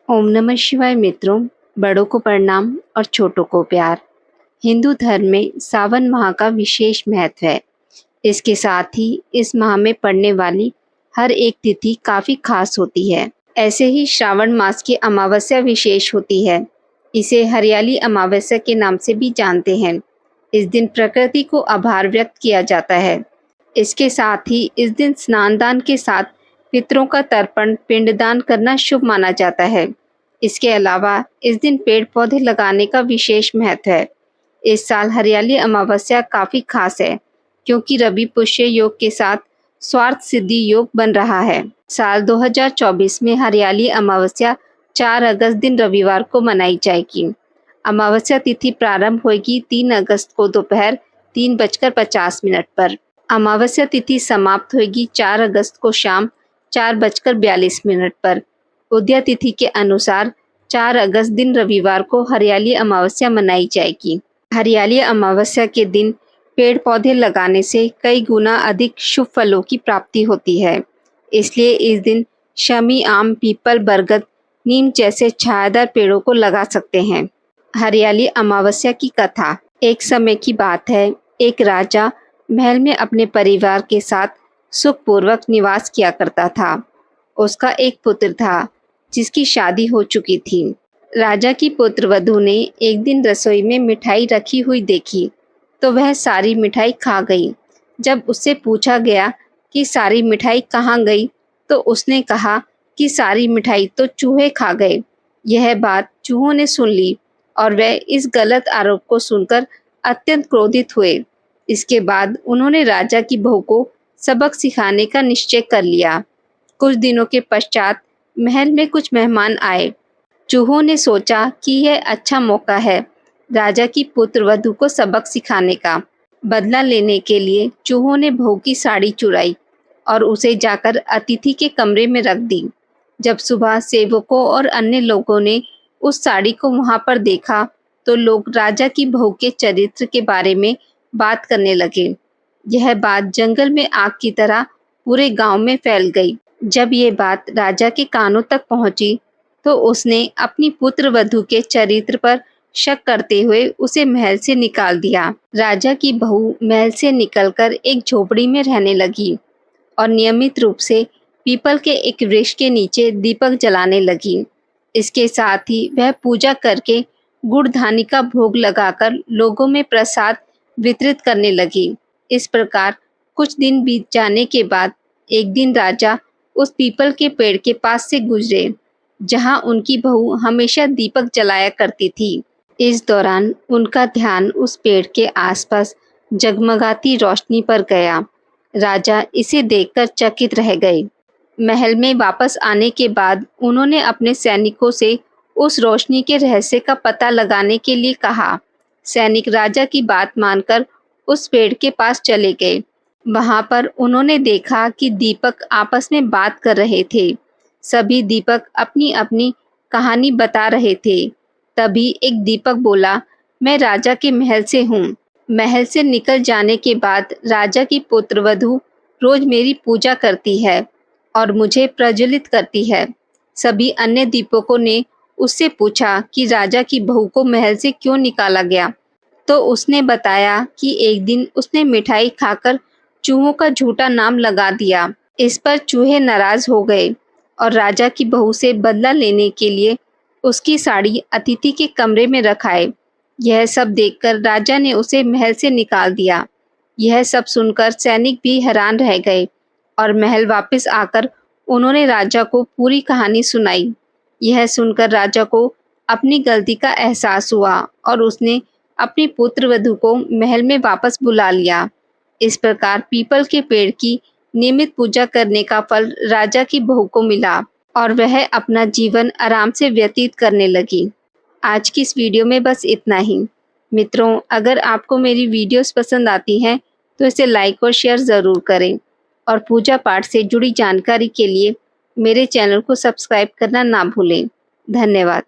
ओम नमः शिवाय मित्रों, बड़ों को प्रणाम और छोटों को प्यार। हिंदू धर्म में सावन माह का विशेष महत्व है। इसके साथ ही इस माह में पड़ने वाली हर एक तिथि काफी खास होती है। ऐसे ही श्रावण मास की अमावस्या विशेष होती है। इसे हरियाली अमावस्या के नाम से भी जानते हैं। इस दिन प्रकृति को आभार व्यक्त किया जाता है। इसके साथ ही इस दिन स्नान दान के साथ पितरों का तर्पण पिंडदान करना शुभ माना जाता है। इसके अलावा इस दिन पेड़ पौधे लगाने का विशेष महत्व है। इस साल हरियाली अमावस्या काफी खास है क्योंकि रवि पुष्य योग के साथ स्वार्थ सिद्धि योग बन रहा है। साल 2024 में हरियाली अमावस्या 4 अगस्त दिन रविवार को मनाई जाएगी। अमावस्या तिथि प्रारंभ होगी 3 अगस्त को दोपहर 3:50 पर। अमावस्या तिथि समाप्त होगी 4 अगस्त को शाम 4:42 पर। उदया तिथि के अनुसार 4 अगस्त दिन रविवार को हरियाली अमावस्या मनाई जाएगी। हरियाली अमावस्या के दिन पेड़ पौधे लगाने से कई गुना अधिक शुभ फलों की प्राप्ति होती है। इसलिए इस दिन शमी, आम, पीपल, बरगद, नीम जैसे छायादार पेड़ों को लगा सकते हैं। हरियाली अमावस्या की कथा। एक समय की बात है, एक राजा महल में अपने परिवार के साथ सुखपूर्वक निवास किया करता था। उसका एक पुत्र था जिसकी शादी हो चुकी थी। राजा की पुत्रवधू ने एक दिन रसोई में मिठाई रखी हुई देखी तो वह सारी मिठाई खा गई। जब उससे पूछा गया कि सारी मिठाई कहाँ गई तो उसने कहा कि सारी मिठाई तो चूहे खा गए। यह बात चूहों ने सुन ली और वह इस गलत आरोप को सुनकर अत्यंत क्रोधित हुए। इसके बाद उन्होंने राजा की बहू को सबक सिखाने का निश्चय कर लिया। कुछ दिनों के पश्चात महल में कुछ मेहमान आए। चूहों ने सोचा कि यह अच्छा मौका है राजा की पुत्रवधू को सबक सिखाने का। बदला लेने के लिए चूहों ने बहू की साड़ी चुराई और उसे जाकर अतिथि के कमरे में रख दी। जब सुबह सेवकों और अन्य लोगों ने उस साड़ी को वहां पर देखा तो लोग राजा की बहू के चरित्र के बारे में बात करने लगे। यह बात जंगल में आग की तरह पूरे गांव में फैल गई। जब ये बात राजा के कानों तक पहुंची तो उसने अपनी पुत्रवधू के चरित्र पर शक करते हुए उसे महल से निकाल दिया। राजा की बहू महल से निकलकर एक झोपड़ी में रहने लगी और नियमित रूप से पीपल के एक वृक्ष के नीचे दीपक जलाने लगी। इसके साथ ही वह पूजा करके गुड़ धानी का भोग लगाकर लोगों में प्रसाद वितरित करने लगी। इस प्रकार कुछ दिन बीत जाने के बाद एक दिन राजा उस पीपल के पेड़ के पास से गुजरे जहां उनकी बहू हमेशा दीपक जलाया करती थी। इस दौरान उनका ध्यान उस पेड़ के आसपास जगमगाती रोशनी पर गया। राजा इसे देखकर चकित रह गए। महल में वापस आने के बाद उन्होंने अपने सैनिकों से उस रोशनी के रहस्य का पता लगाने के लिए कहा। सैनिक राजा की बात मानकर उस पेड़ के पास चले गए। वहां पर उन्होंने देखा कि दीपक आपस में बात कर रहे थे। सभी दीपक अपनी अपनी कहानी बता रहे थे। तभी एक दीपक बोला, मैं राजा के महल से हूँ। महल से निकल जाने के बाद राजा की पुत्रवधू रोज मेरी पूजा करती है और मुझे प्रज्वलित करती है। सभी अन्य दीपकों ने उससे पूछा कि राजा की बहू को महल से क्यों निकाला गया, तो उसने बताया कि एक दिन उसने मिठाई खाकर चूहों का झूठा नाम लगा दिया। इस पर चूहे नाराज हो गए और राजा की बहू से बदला लेने के लिए उसकी साड़ी अतिथि के कमरे में रखाए। यह सब देखकर राजा ने उसे महल से निकाल दिया। यह सब सुनकर सैनिक भी हैरान रह गए और महल वापस आकर उन्होंने राजा को पूरी कहानी सुनाई। यह सुनकर राजा को अपनी गलती का एहसास हुआ और उसने अपनी पुत्रवधू को महल में वापस बुला लिया। इस प्रकार पीपल के पेड़ की नियमित पूजा करने का फल राजा की बहू को मिला और वह अपना जीवन आराम से व्यतीत करने लगी। आज की इस वीडियो में बस इतना ही। मित्रों, अगर आपको मेरी वीडियोस पसंद आती हैं तो इसे लाइक और शेयर ज़रूर करें और पूजा पाठ से जुड़ी जानकारी के लिए मेरे चैनल को सब्सक्राइब करना ना भूलें। धन्यवाद।